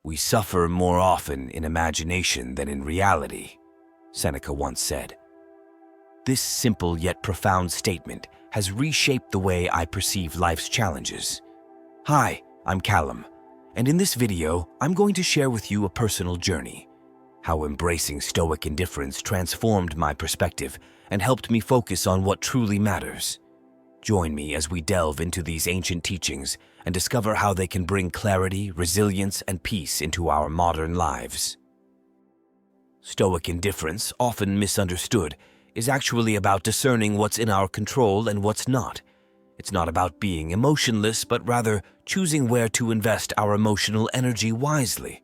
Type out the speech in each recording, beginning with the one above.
We suffer more often in imagination than in reality, Seneca once said. This simple yet profound statement has reshaped the way I perceive life's challenges. Hi, I'm Callum, and in this video, I'm going to share with you a personal journey, how embracing Stoic indifference transformed my perspective and helped me focus on what truly matters. Join me as we delve into these ancient teachings and discover how they can bring clarity, resilience, and peace into our modern lives. Stoic indifference, often misunderstood, is actually about discerning what's in our control and what's not. It's not about being emotionless, but rather choosing where to invest our emotional energy wisely.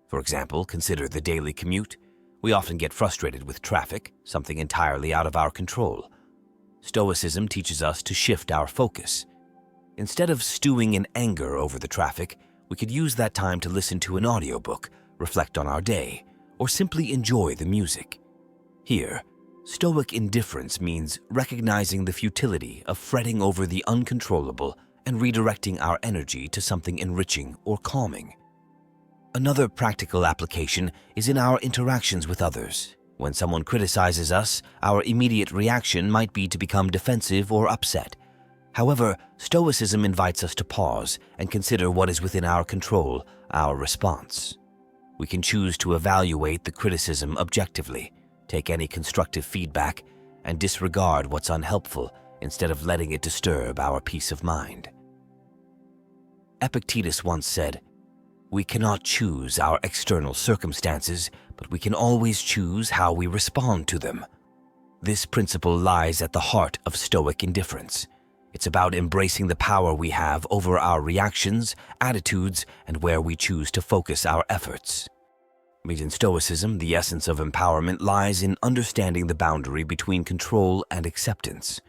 For example, consider the daily commute. We often get frustrated with traffic, something entirely out of our control. Stoicism teaches us to shift our focus. Instead of stewing in anger over the traffic, we could use that time to listen to an audiobook, reflect on our day, or simply enjoy the music. Here, Stoic indifference means recognizing the futility of fretting over the uncontrollable and redirecting our energy to something enriching or calming. Another practical application is in our interactions with others. When someone criticizes us, our immediate reaction might be to become defensive or upset. However, Stoicism invites us to pause and consider what is within our control, our response. We can choose to evaluate the criticism objectively, take any constructive feedback, and disregard what's unhelpful instead of letting it disturb our peace of mind. Epictetus once said, "We cannot choose our external circumstances, but we can always choose how we respond to them." This principle lies at the heart of Stoic indifference. It's about embracing the power we have over our reactions, attitudes, and where we choose to focus our efforts. In Stoicism, the essence of empowerment lies in understanding the boundary between control and acceptance.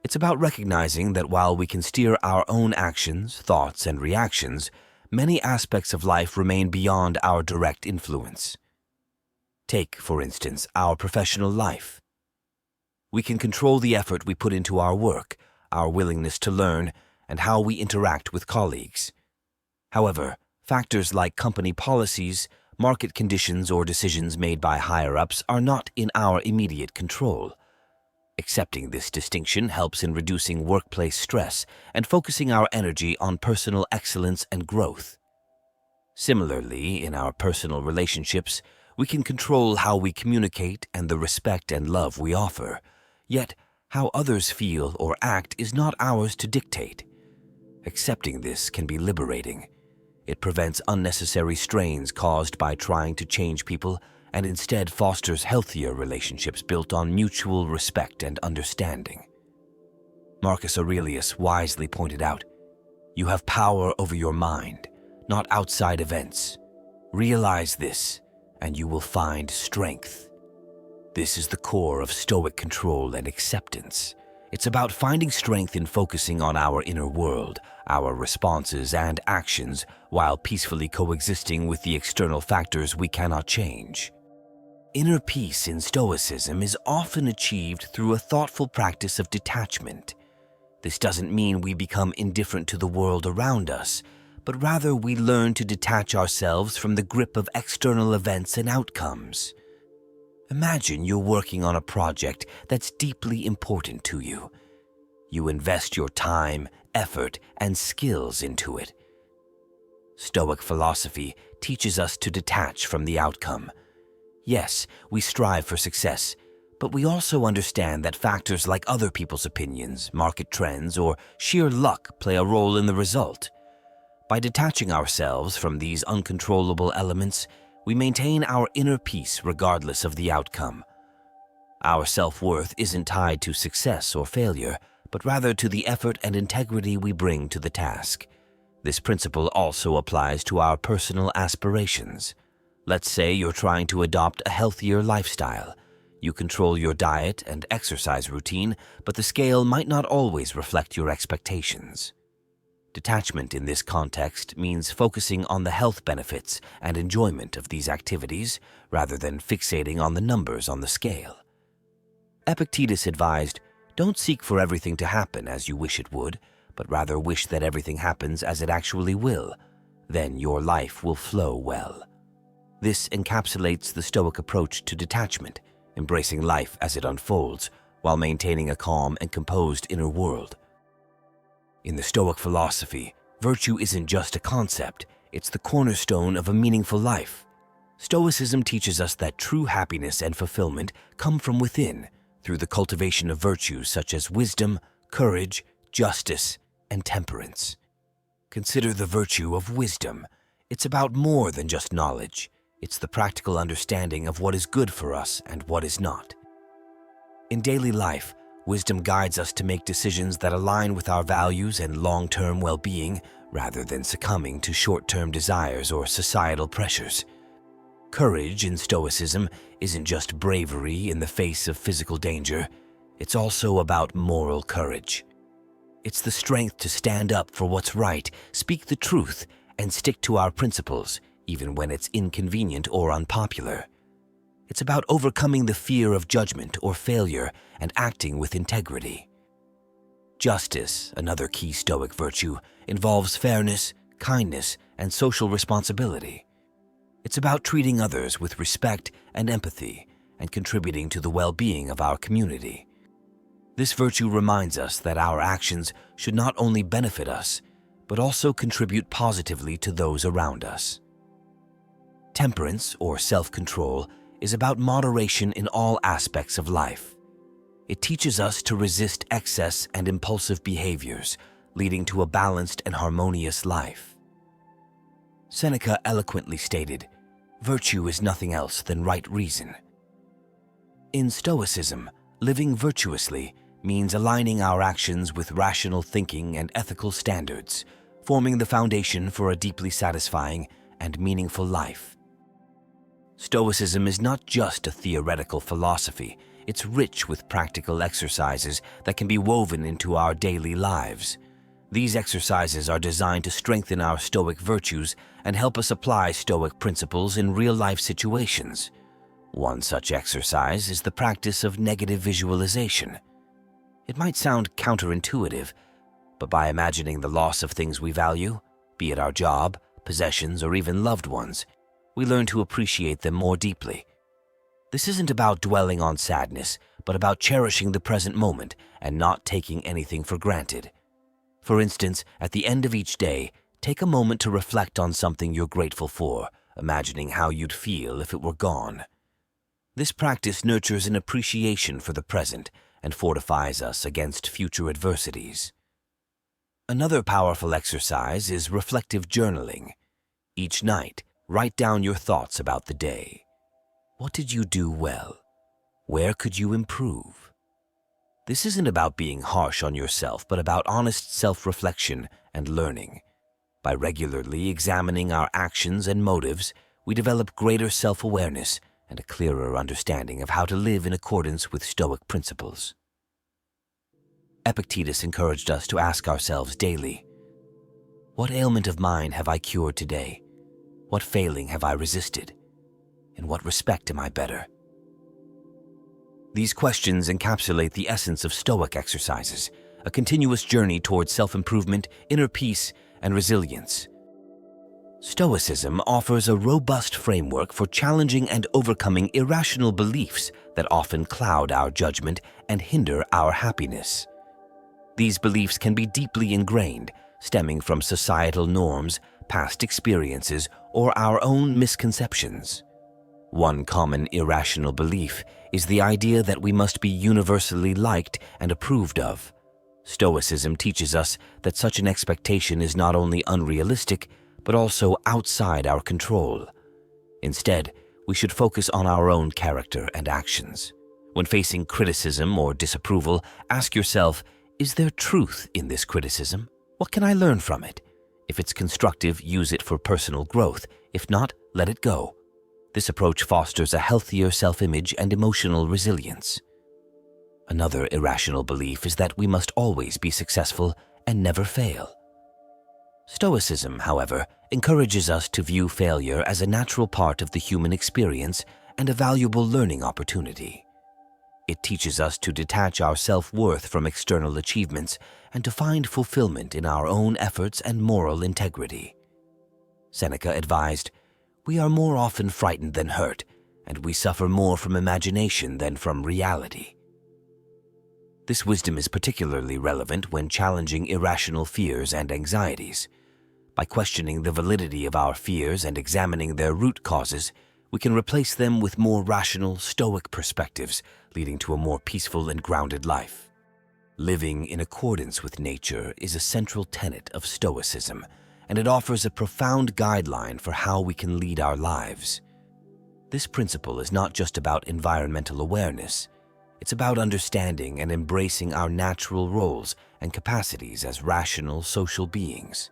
It's about recognizing that while we can steer our own actions, thoughts, and reactions, many aspects of life remain beyond our direct influence. Take, for instance, our professional life. We can control the effort we put into our work, our willingness to learn, and how we interact with colleagues. However, factors like company policies, market conditions, or decisions made by higher-ups are not in our immediate control. Accepting this distinction helps in reducing workplace stress and focusing our energy on personal excellence and growth. Similarly, in our personal relationships, we can control how we communicate and the respect and love we offer. Yet, how others feel or act is not ours to dictate. Accepting this can be liberating. It prevents unnecessary strains caused by trying to change people and instead fosters healthier relationships built on mutual respect and understanding. Marcus Aurelius wisely pointed out, "You have power over your mind, not outside events. Realize this, and you will find strength." This is the core of Stoic control and acceptance. It's about finding strength in focusing on our inner world, our responses and actions, while peacefully coexisting with the external factors we cannot change. Inner peace in Stoicism is often achieved through a thoughtful practice of detachment. This doesn't mean we become indifferent to the world around us, but rather we learn to detach ourselves from the grip of external events and outcomes. Imagine you're working on a project that's deeply important to you. You invest your time, effort, and skills into it. Stoic philosophy teaches us to detach from the outcome. Yes, we strive for success, but we also understand that factors like other people's opinions, market trends, or sheer luck play a role in the result. By detaching ourselves from these uncontrollable elements, we maintain our inner peace regardless of the outcome. Our self-worth isn't tied to success or failure, but rather to the effort and integrity we bring to the task. This principle also applies to our personal aspirations. Let's say you're trying to adopt a healthier lifestyle. You control your diet and exercise routine, but the scale might not always reflect your expectations. Detachment in this context means focusing on the health benefits and enjoyment of these activities rather than fixating on the numbers on the scale. Epictetus advised, "Don't seek for everything to happen as you wish it would, but rather wish that everything happens as it actually will. then your life will flow well. This encapsulates the Stoic approach to detachment, embracing life as it unfolds, while maintaining a calm and composed inner world. In the Stoic philosophy, virtue isn't just a concept, it's the cornerstone of a meaningful life. Stoicism teaches us that true happiness and fulfillment come from within, through the cultivation of virtues such as wisdom, courage, justice, and temperance. Consider the virtue of wisdom. It's about more than just knowledge. It's the practical understanding of what is good for us and what is not. In daily life, wisdom guides us to make decisions that align with our values and long-term well-being, rather than succumbing to short-term desires or societal pressures. Courage in Stoicism isn't just bravery in the face of physical danger. It's also about moral courage. It's the strength to stand up for what's right, speak the truth, and stick to our principles, even when it's inconvenient or unpopular. It's about overcoming the fear of judgment or failure and acting with integrity. Justice, another key Stoic virtue, involves fairness, kindness, and social responsibility. It's about treating others with respect and empathy and contributing to the well-being of our community. This virtue reminds us that our actions should not only benefit us, but also contribute positively to those around us. Temperance, or self-control, is about moderation in all aspects of life. It teaches us to resist excess and impulsive behaviors, leading to a balanced and harmonious life. Seneca eloquently stated, "Virtue is nothing else than right reason." In Stoicism, living virtuously means aligning our actions with rational thinking and ethical standards, forming the foundation for a deeply satisfying and meaningful life. Stoicism is not just a theoretical philosophy, it's rich with practical exercises that can be woven into our daily lives. These exercises are designed to strengthen our Stoic virtues and help us apply Stoic principles in real-life situations. One such exercise is the practice of negative visualization. It might sound counterintuitive, but by imagining the loss of things we value, be it our job, possessions, or even loved ones, we learn to appreciate them more deeply. This isn't about dwelling on sadness, but about cherishing the present moment and not taking anything for granted. For instance, at the end of each day, take a moment to reflect on something you're grateful for, imagining how you'd feel if it were gone. This practice nurtures an appreciation for the present and fortifies us against future adversities. Another powerful exercise is reflective journaling. Each night, write down your thoughts about the day. What did you do well? Where could you improve? This isn't about being harsh on yourself, but about honest self-reflection and learning. By regularly examining our actions and motives, we develop greater self-awareness and a clearer understanding of how to live in accordance with Stoic principles. Epictetus encouraged us to ask ourselves daily, what ailment of mine have I cured today? What failing have I resisted? In what respect am I better? These questions encapsulate the essence of Stoic exercises, a continuous journey towards self-improvement, inner peace, and resilience. Stoicism offers a robust framework for challenging and overcoming irrational beliefs that often cloud our judgment and hinder our happiness. These beliefs can be deeply ingrained, stemming from societal norms, past experiences, or our own misconceptions. One common irrational belief is the idea that we must be universally liked and approved of. Stoicism teaches us that such an expectation is not only unrealistic, but also outside our control. Instead, we should focus on our own character and actions. When facing criticism or disapproval, ask yourself, is there truth in this criticism? What can I learn from it? If it's constructive, use it for personal growth. If not, let it go. This approach fosters a healthier self-image and emotional resilience. Another irrational belief is that we must always be successful and never fail. Stoicism, however, encourages us to view failure as a natural part of the human experience and a valuable learning opportunity. It teaches us to detach our self-worth from external achievements and to find fulfillment in our own efforts and moral integrity. Seneca advised, "We are more often frightened than hurt, and we suffer more from imagination than from reality." This wisdom is particularly relevant when challenging irrational fears and anxieties. By questioning the validity of our fears and examining their root causes, we can replace them with more rational, stoic perspectives, leading to a more peaceful and grounded life. Living in accordance with nature is a central tenet of Stoicism, and it offers a profound guideline for how we can lead our lives. This principle is not just about environmental awareness. It's about understanding and embracing our natural roles and capacities as rational social beings.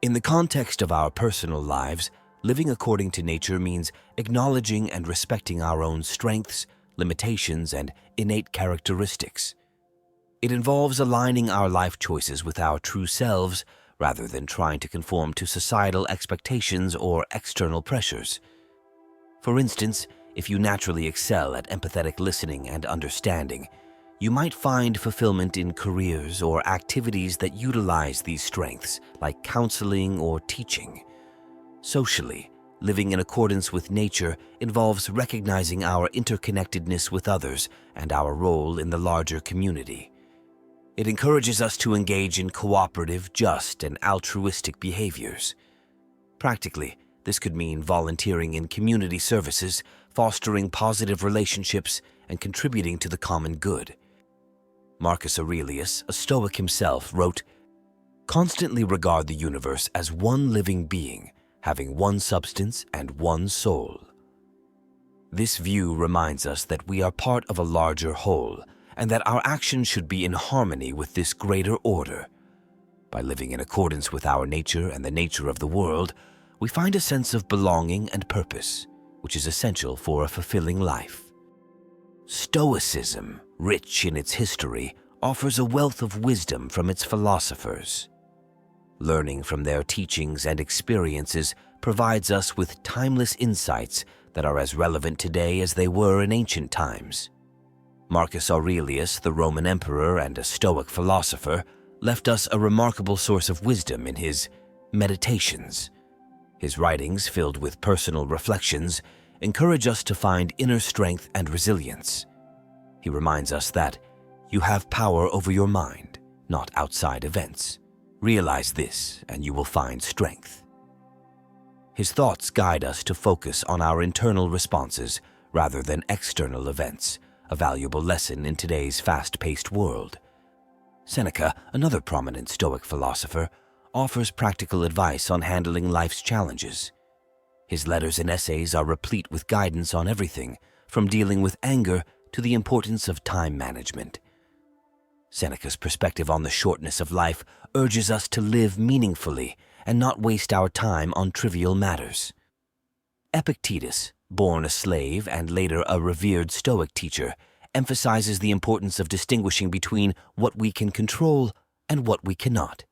In the context of our personal lives, living according to nature means acknowledging and respecting our own strengths, limitations, and innate characteristics. It involves aligning our life choices with our true selves rather than trying to conform to societal expectations or external pressures. For instance, if you naturally excel at empathetic listening and understanding, you might find fulfillment in careers or activities that utilize these strengths, like counseling or teaching. Socially, living in accordance with nature involves recognizing our interconnectedness with others and our role in the larger community. It encourages us to engage in cooperative, just, and altruistic behaviors. Practically, this could mean volunteering in community services, fostering positive relationships, and contributing to the common good. Marcus Aurelius, a Stoic himself, wrote, "Constantly regard the universe as one living being, having one substance and one soul." This view reminds us that we are part of a larger whole, and that our actions should be in harmony with this greater order. By living in accordance with our nature and the nature of the world, we find a sense of belonging and purpose, which is essential for a fulfilling life. Stoicism, rich in its history, offers a wealth of wisdom from its philosophers. Learning from their teachings and experiences provides us with timeless insights that are as relevant today as they were in ancient times. Marcus Aurelius, the Roman emperor and a Stoic philosopher, left us a remarkable source of wisdom in his Meditations. His writings, filled with personal reflections, encourage us to find inner strength and resilience. He reminds us that you have power over your mind, not outside events. Realize this, and you will find strength. His thoughts guide us to focus on our internal responses rather than external events, a valuable lesson in today's fast-paced world. Seneca, another prominent Stoic philosopher, offers practical advice on handling life's challenges. His letters and essays are replete with guidance on everything, from dealing with anger to the importance of time management. Seneca's perspective on the shortness of life urges us to live meaningfully and not waste our time on trivial matters. Epictetus, born a slave and later a revered Stoic teacher, emphasizes the importance of distinguishing between what we can control and what we cannot.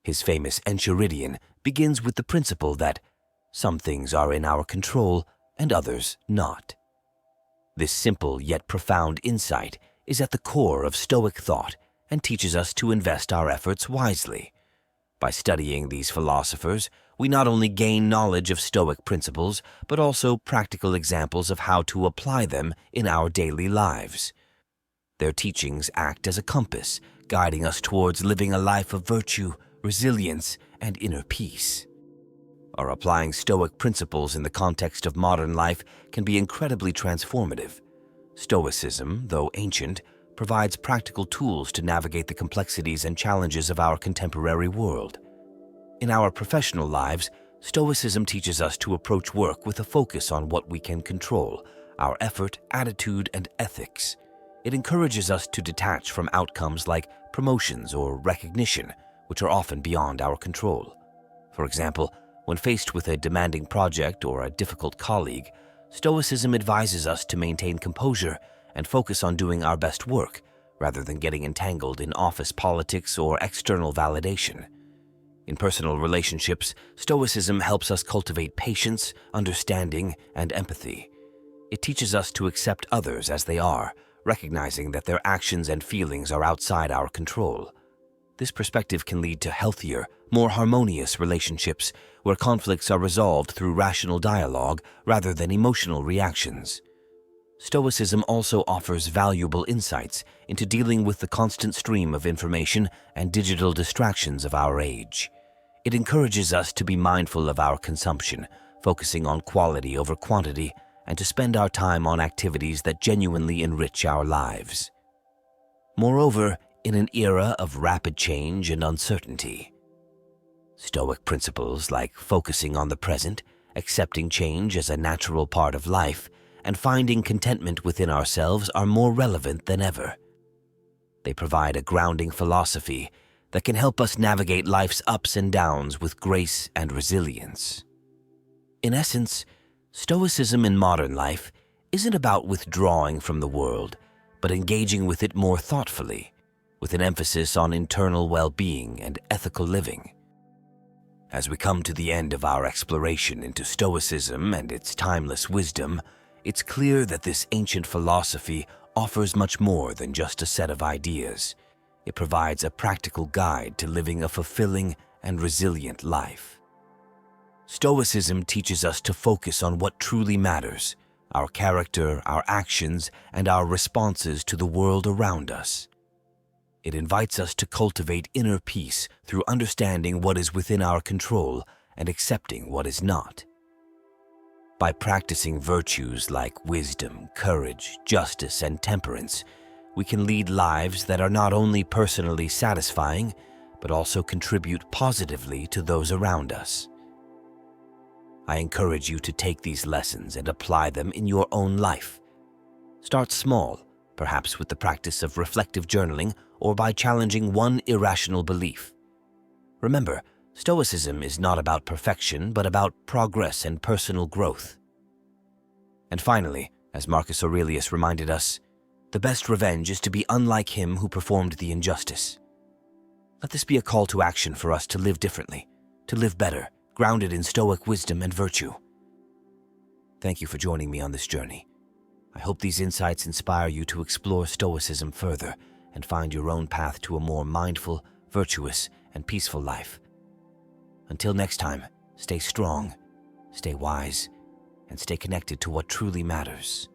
His famous Enchiridion begins with the principle that some things are in our control and others not. This simple yet profound insight is at the core of Stoic thought and teaches us to invest our efforts wisely. By studying these philosophers, we not only gain knowledge of Stoic principles, but also practical examples of how to apply them in our daily lives. Their teachings act as a compass, guiding us towards living a life of virtue, resilience, and inner peace. Our applying Stoic principles in the context of modern life can be incredibly transformative. Stoicism, though ancient, provides practical tools to navigate the complexities and challenges of our contemporary world. In our professional lives, Stoicism teaches us to approach work with a focus on what we can control, our effort, attitude, and ethics. It encourages us to detach from outcomes like promotions or recognition, which are often beyond our control. For example, when faced with a demanding project or a difficult colleague, Stoicism advises us to maintain composure and focus on doing our best work, rather than getting entangled in office politics or external validation. In personal relationships, Stoicism helps us cultivate patience, understanding, and empathy. It teaches us to accept others as they are, recognizing that their actions and feelings are outside our control. This perspective can lead to healthier, more harmonious relationships where conflicts are resolved through rational dialogue rather than emotional reactions. Stoicism also offers valuable insights into dealing with the constant stream of information and digital distractions of our age. It encourages us to be mindful of our consumption, focusing on quality over quantity, and to spend our time on activities that genuinely enrich our lives. Moreover, in an era of rapid change and uncertainty, Stoic principles like focusing on the present, accepting change as a natural part of life, and finding contentment within ourselves are more relevant than ever. They provide a grounding philosophy that can help us navigate life's ups and downs with grace and resilience. In essence, Stoicism in modern life isn't about withdrawing from the world, but engaging with it more thoughtfully, with an emphasis on internal well-being and ethical living. As we come to the end of our exploration into Stoicism and its timeless wisdom, it's clear that this ancient philosophy offers much more than just a set of ideas. It provides a practical guide to living a fulfilling and resilient life. Stoicism teaches us to focus on what truly matters: our character, our actions, and our responses to the world around us. It invites us to cultivate inner peace through understanding what is within our control and accepting what is not. By practicing virtues like wisdom, courage, justice, and temperance, we can lead lives that are not only personally satisfying, but also contribute positively to those around us. I encourage you to take these lessons and apply them in your own life. Start small, perhaps with the practice of reflective journaling or by challenging one irrational belief. Remember, Stoicism is not about perfection, but about progress and personal growth. And finally, as Marcus Aurelius reminded us, the best revenge is to be unlike him who performed the injustice. Let this be a call to action for us to live differently, to live better, grounded in Stoic wisdom and virtue. Thank you for joining me on this journey. I hope these insights inspire you to explore Stoicism further and find your own path to a more mindful, virtuous, and peaceful life. Until next time, stay strong, stay wise, and stay connected to what truly matters.